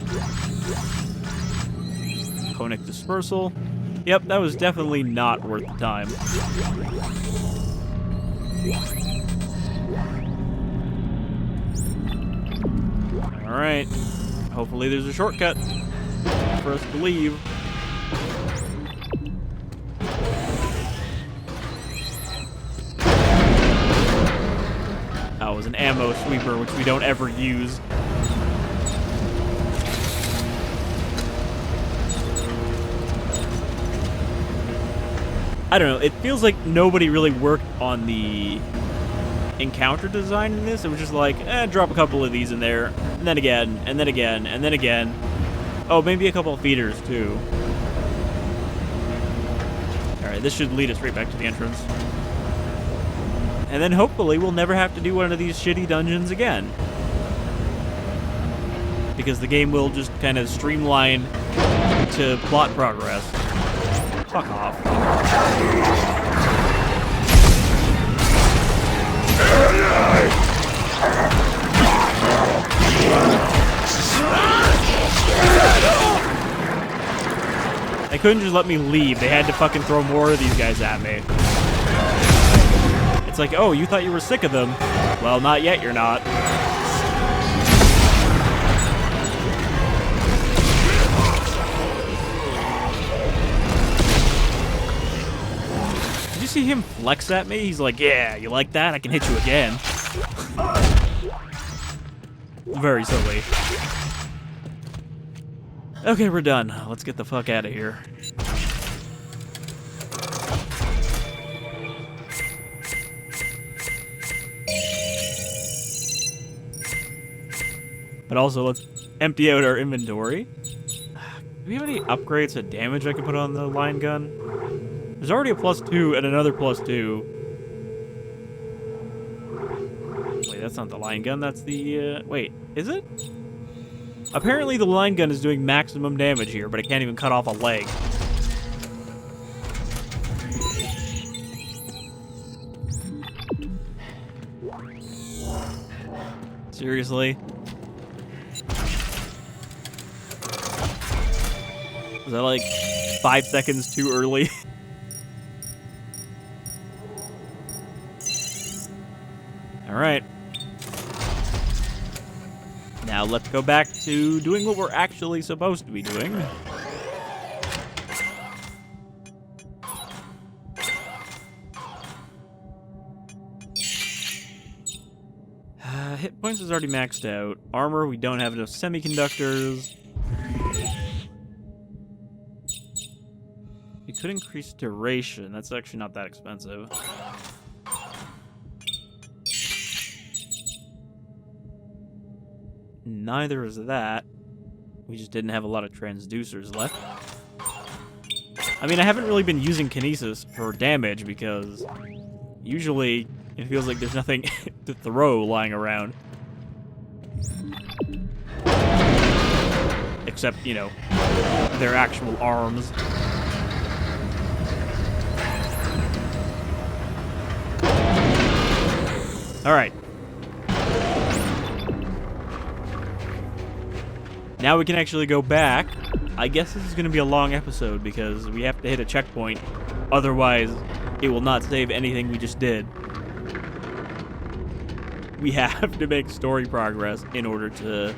Conic dispersal. Yep, that was definitely not worth the time. Alright. Hopefully there's a shortcut for us to leave. That was an ammo sweeper, which we don't ever use. I don't know, it feels like nobody really worked on the encounter design in this. It was just like, drop a couple of these in there, and then again, and then again, and then again. Oh, maybe a couple of feeders, too. Alright, this should lead us right back to the entrance. And then hopefully we'll never have to do one of these shitty dungeons again. Because the game will just kind of streamline to plot progress. Fuck off. They couldn't just let me leave. They had to fucking throw more of these guys at me. It's like, oh, you thought you were sick of them? Well, not yet, you're not. Did you see him flex at me? He's like, yeah, you like that? I can hit you again. Very silly. Okay, we're done. Let's get the fuck out of here. But also, let's empty out our inventory. Do we have any upgrades to damage I can put on the line gun? There's already a +2 and another +2. Wait, that's not the line gun, that's the, wait, is it? Apparently the line gun is doing maximum damage here, but it can't even cut off a leg. Seriously? Was that like 5 seconds too early? Alright. Now let's go back to doing what we're actually supposed to be doing. hit points is already maxed out. Armor, we don't have enough semiconductors. We could increase duration. That's actually not that expensive. Neither is that. We just didn't have a lot of transducers left. I mean, I haven't really been using kinesis for damage because usually it feels like there's nothing to throw lying around. Except, you know, their actual arms. Alright. Now we can actually go back. I guess this is going to be a long episode because we have to hit a checkpoint. Otherwise, it will not save anything we just did. We have to make story progress in order to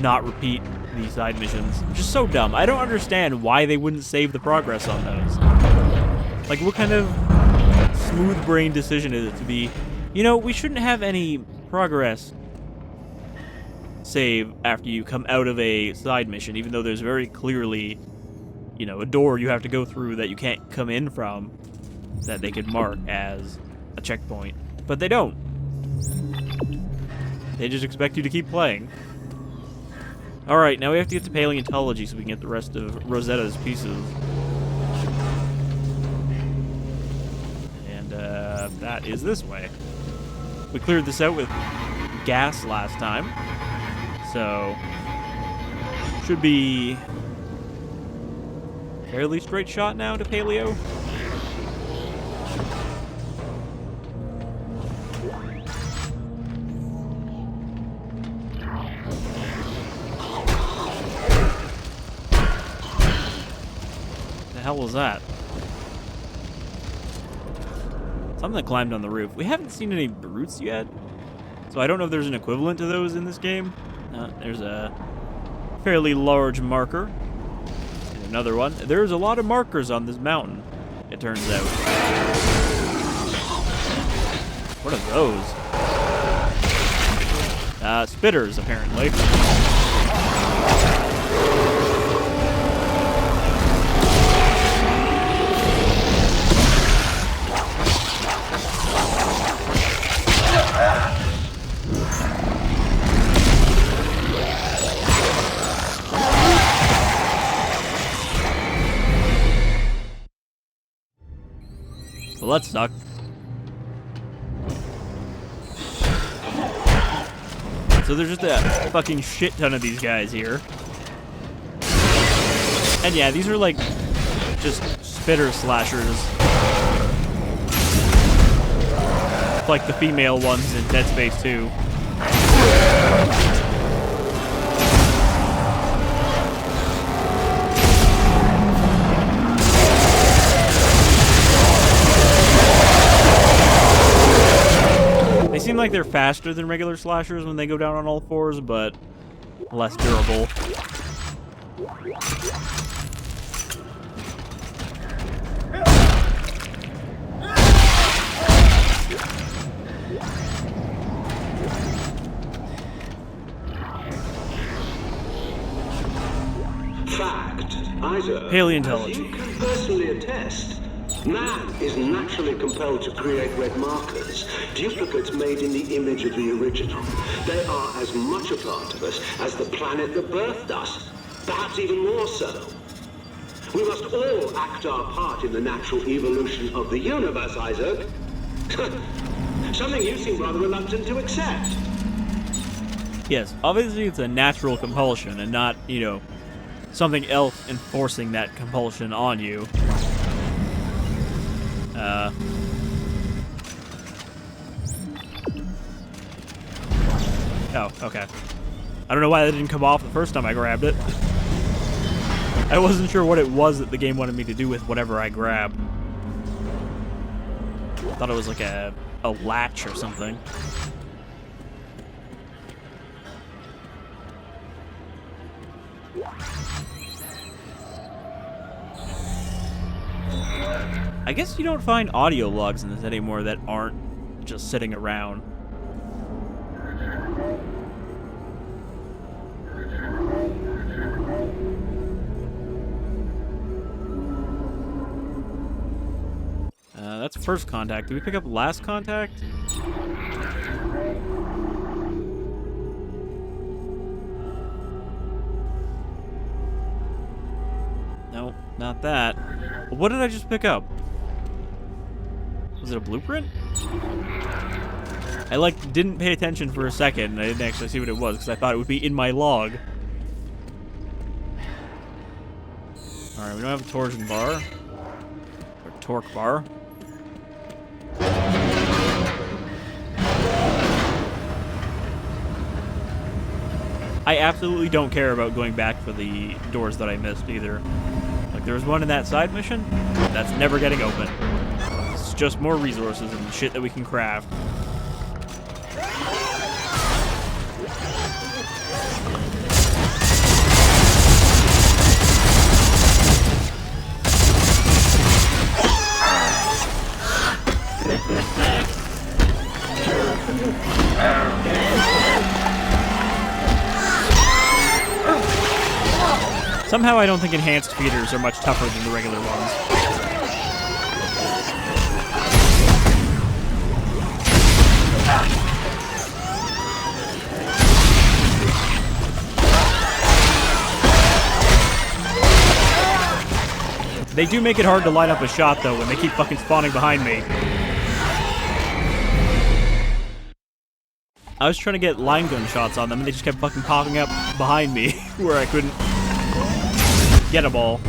not repeat these side missions. Which is so dumb. I don't understand why they wouldn't save the progress on those. Like, what kind of smooth-brained decision is it to be, you know, we shouldn't have any progress save after you come out of a side mission, even though there's very clearly, you know, a door you have to go through that you can't come in from that they could mark as a checkpoint. But they don't. They just expect you to keep playing. Alright, now we have to get to Paleontology so we can get the rest of Rosetta's pieces. And, that is this way. We cleared this out with gas last time. So, should be fairly straight shot now to Paleo. The hell was that? Something that climbed on the roof. We haven't seen any brutes yet, so I don't know if there's an equivalent to those in this game. There's a fairly large marker. And another one. There's a lot of markers on this mountain, it turns out. What are those? Spitters, apparently. Well, that sucked. So there's just a fucking shit ton of these guys here. And yeah, these are like just spitter slashers. Like the female ones in Dead Space 2. They seem like they're faster than regular slashers when they go down on all fours, but less durable. Fact, Isaac, Paleontology. as you can personally attest, man is naturally compelled to create red markers, duplicates made in the image of the original. They are as much a part of us as the planet that birthed us, perhaps even more so. We must all act our part in the natural evolution of the universe, Isaac. Something you seem rather reluctant to accept. Yes, obviously it's a natural compulsion and not, you know, something else enforcing that compulsion on you. Oh, okay. I don't know why that didn't come off the first time I grabbed it. I wasn't sure what it was that the game wanted me to do with whatever I grabbed. I thought it was like a latch or something. I guess you don't find audio logs in this anymore that aren't just sitting around. That's first contact. Did we pick up last contact? No, not that. What did I just pick up? Was it a blueprint? I, like, didn't pay attention for a second, and I didn't actually see what it was, because I thought it would be in my log. Alright, we don't have a torsion bar. Or torque bar. I absolutely don't care about going back for the doors that I missed, either. Like, there was one in that side mission. That's never getting open. It's just more resources and shit that we can craft. Somehow I don't think enhanced feeders are much tougher than the regular ones. They do make it hard to line up a shot, though, when they keep fucking spawning behind me. I was trying to get line gun shots on them, and they just kept fucking popping up behind me, where I couldn't get a ball.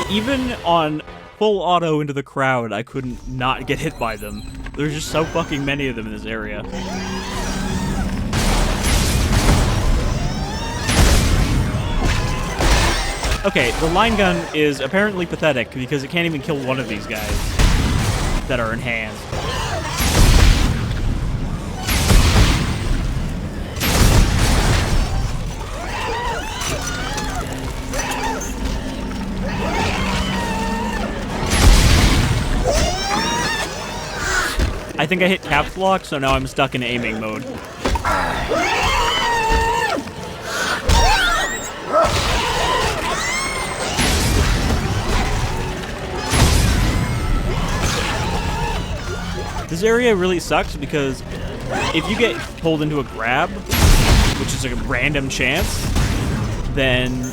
Even on full auto into the crowd, I couldn't not get hit by them. There's just so fucking many of them in this area. Okay, the line gun is apparently pathetic because it can't even kill one of these guys that are enhanced. I think I hit caps lock, so now I'm stuck in aiming mode. This area really sucks because if you get pulled into a grab, which is like a random chance, then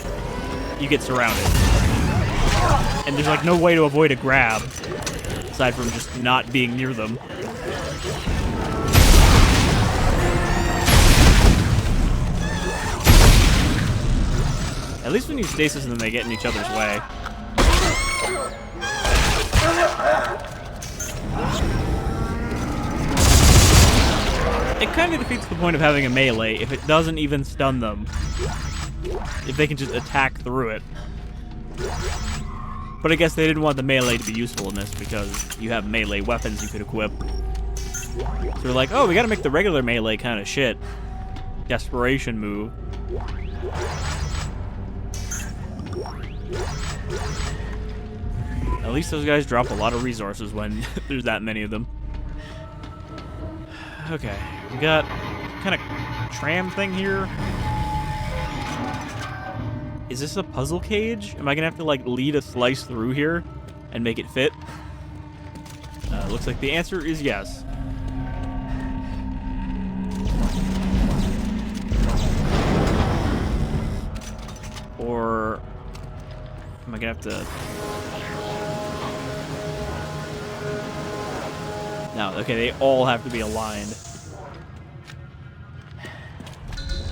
you get surrounded. And there's like no way to avoid a grab, aside from just not being near them. At least when you stasis them, they get in each other's way. It kind of defeats the point of having a melee if it doesn't even stun them. If they can just attack through it. But I guess they didn't want the melee to be useful in this because you have melee weapons you could equip. So they're like, oh, we gotta make the regular melee kind of shit. Desperation move. At least those guys drop a lot of resources when there's that many of them. Okay, we got kind of tram thing here. Is this a puzzle cage? Am I gonna have to like lead a slice through here and make it fit? Looks like the answer is yes. Or am I gonna have to? No, okay, they all have to be aligned.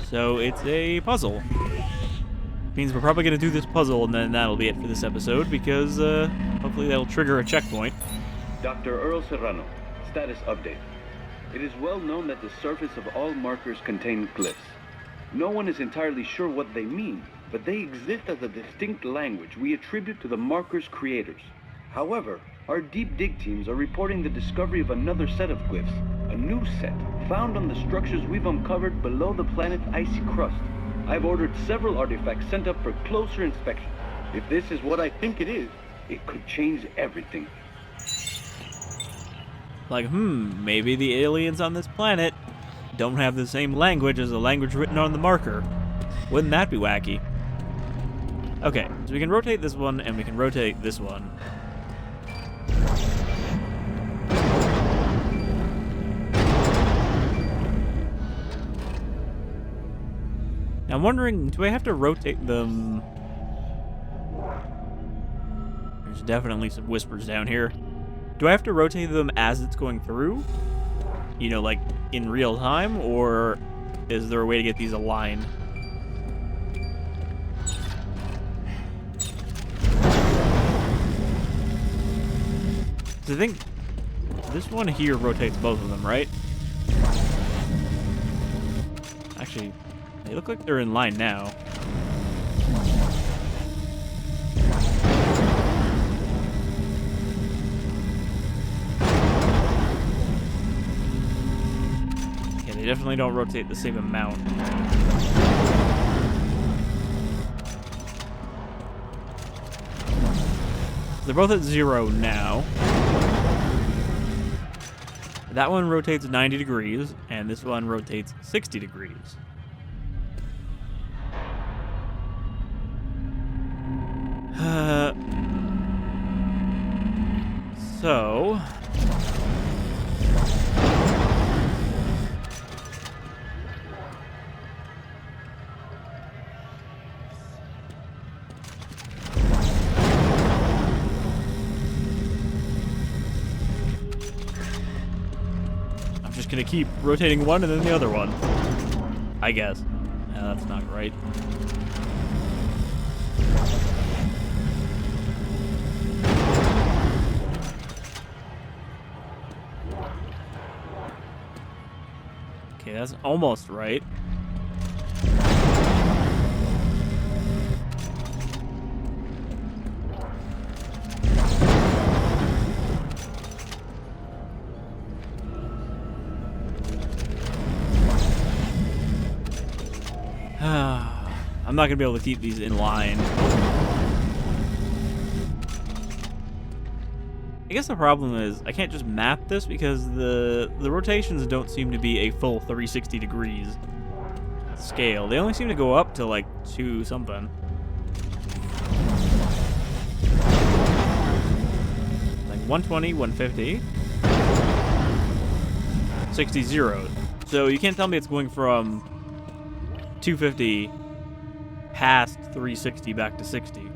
So it's a puzzle. Means we're probably going to do this puzzle, and then that'll be it for this episode, because hopefully that'll trigger a checkpoint. Dr. Earl Serrano, status update. It is well known that the surface of all markers contain glyphs. No one is entirely sure what they mean, but they exist as a distinct language we attribute to the markers' creators. However, our deep dig teams are reporting the discovery of another set of glyphs, a new set, found on the structures we've uncovered below the planet's icy crust. I've ordered several artifacts sent up for closer inspection. If this is what I think it is, it could change everything. Like, maybe the aliens on this planet don't have the same language as the language written on the marker. Wouldn't that be wacky? Okay, so we can rotate this one, and we can rotate this one. Now I'm wondering, do I have to rotate them? There's definitely some whispers down here. Do I have to rotate them as it's going through? You know, like in real time, or is there a way to get these aligned? So I think this one here rotates both of them, right? Actually, they look like they're in line now. Yeah, they definitely don't rotate the same amount. They're both at 0 now. That one rotates 90 degrees, and this one rotates 60 degrees. So... I'm just gonna keep rotating one and then the other one. I guess. No, that's not right. Okay, that's almost right. I'm not gonna be able to keep these in line. I guess the problem is I can't just map this because the rotations don't seem to be a full 360 degrees scale. They only seem to go up to like 2 something. Like 120, 150, 60, 0. So you can't tell me it's going from 250 past 360 back to 60.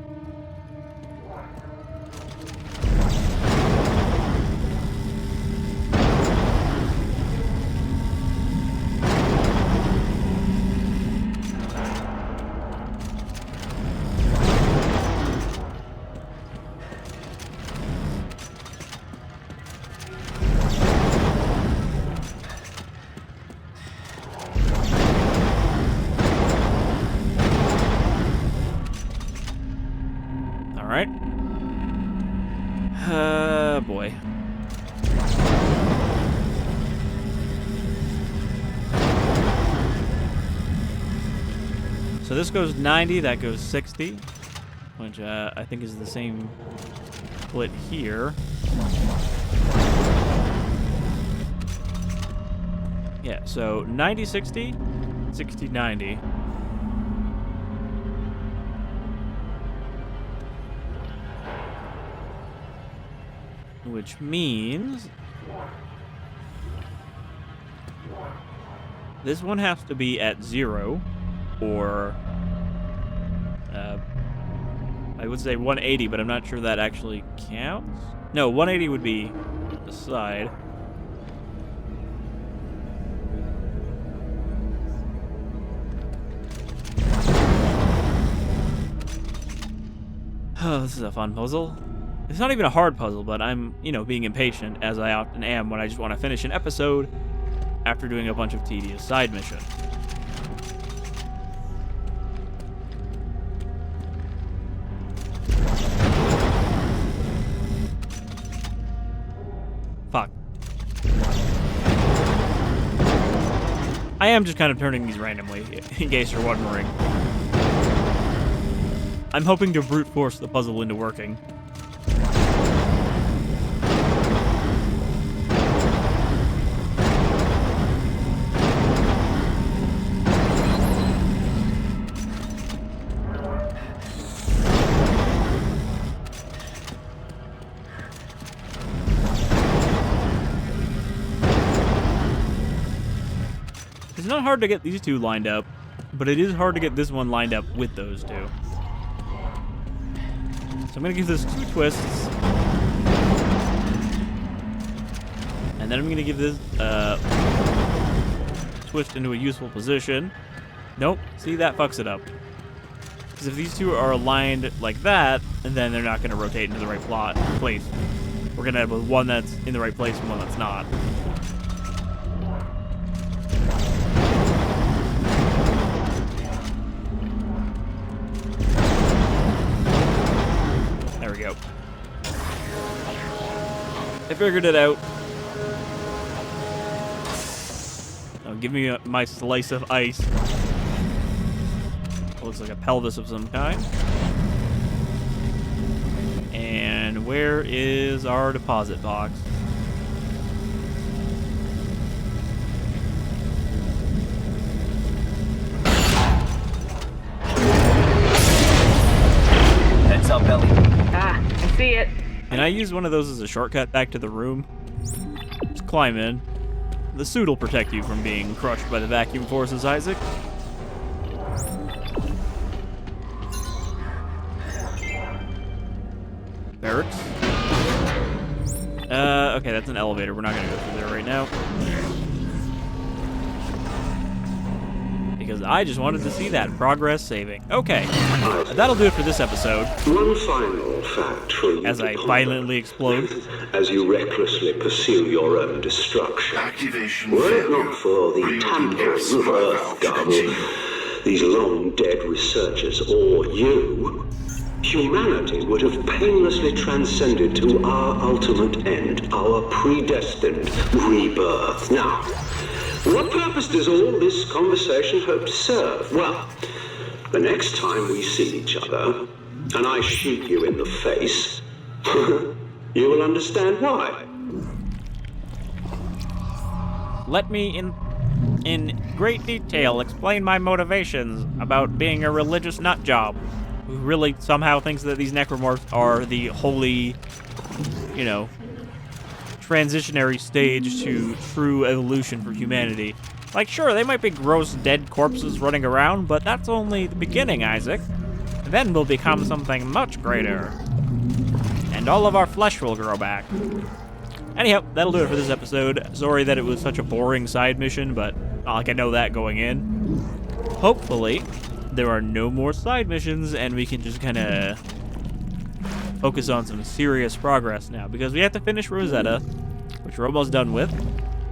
Alright. Boy. So this goes 90, that goes 60, which I think is the same split here. Yeah, so 90, 60, 60, 90. Which means this one has to be at 0, or I would say 180, but I'm not sure that actually counts. No, 180 would be the side. Oh, this is a fun puzzle. It's not even a hard puzzle, but I'm, being impatient, as I often am when I just want to finish an episode after doing a bunch of tedious side missions. Fuck. I am just kind of turning these randomly, in case you're wondering. I'm hoping to brute force the puzzle into working. It's not hard to get these two lined up, but it is hard to get this one lined up with those two. So I'm going to give this 2 twists. And then I'm going to give this twist into a useful position. Nope. See, that fucks it up. Because if these two are aligned like that, then they're not going to rotate into the right place. We're going to have one that's in the right place and one that's not. There we go. I figured it out. Now give me my slice of ice. Looks like a pelvis of some kind. And where is our deposit box? Heads up, Ellie. Ah, I see it. And I use one of those as a shortcut back to the room. Just climb in. The suit will protect you from being crushed by the vacuum forces, Isaac. Barracks. Okay, that's an elevator. We're not gonna go through there right now. Because I just wanted to see that progress saving. Okay, that'll do it for this episode. One final fact for you As I violently explode. as you recklessly pursue your own destruction. Activation Were it failure. not for the tampers of Earth Garble, these long-dead researchers, or you, humanity would have painlessly transcended to our ultimate end, our predestined rebirth. Now, what purpose does all this conversation hope to serve? Well, the next time we see each other, and I shoot you in the face, you will understand why. Let me, in great detail, explain my motivations about being a religious nutjob who really somehow thinks that these necromorphs are the holy, you know, transitionary stage to true evolution for humanity. Like, sure, they might be gross dead corpses running around, but that's only the beginning, Isaac. Then we'll become something much greater. And all of our flesh will grow back. Anyhow, that'll do it for this episode. Sorry that it was such a boring side mission, but not like I know that going in. Hopefully, there are no more side missions, and we can just kind of focus on some serious progress now, because we have to finish Rosetta, which we're almost done with,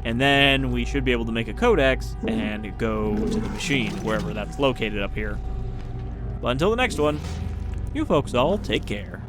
and then we should be able to make a codex and go to the machine, wherever that's located up here. But until the next one, you folks all take care.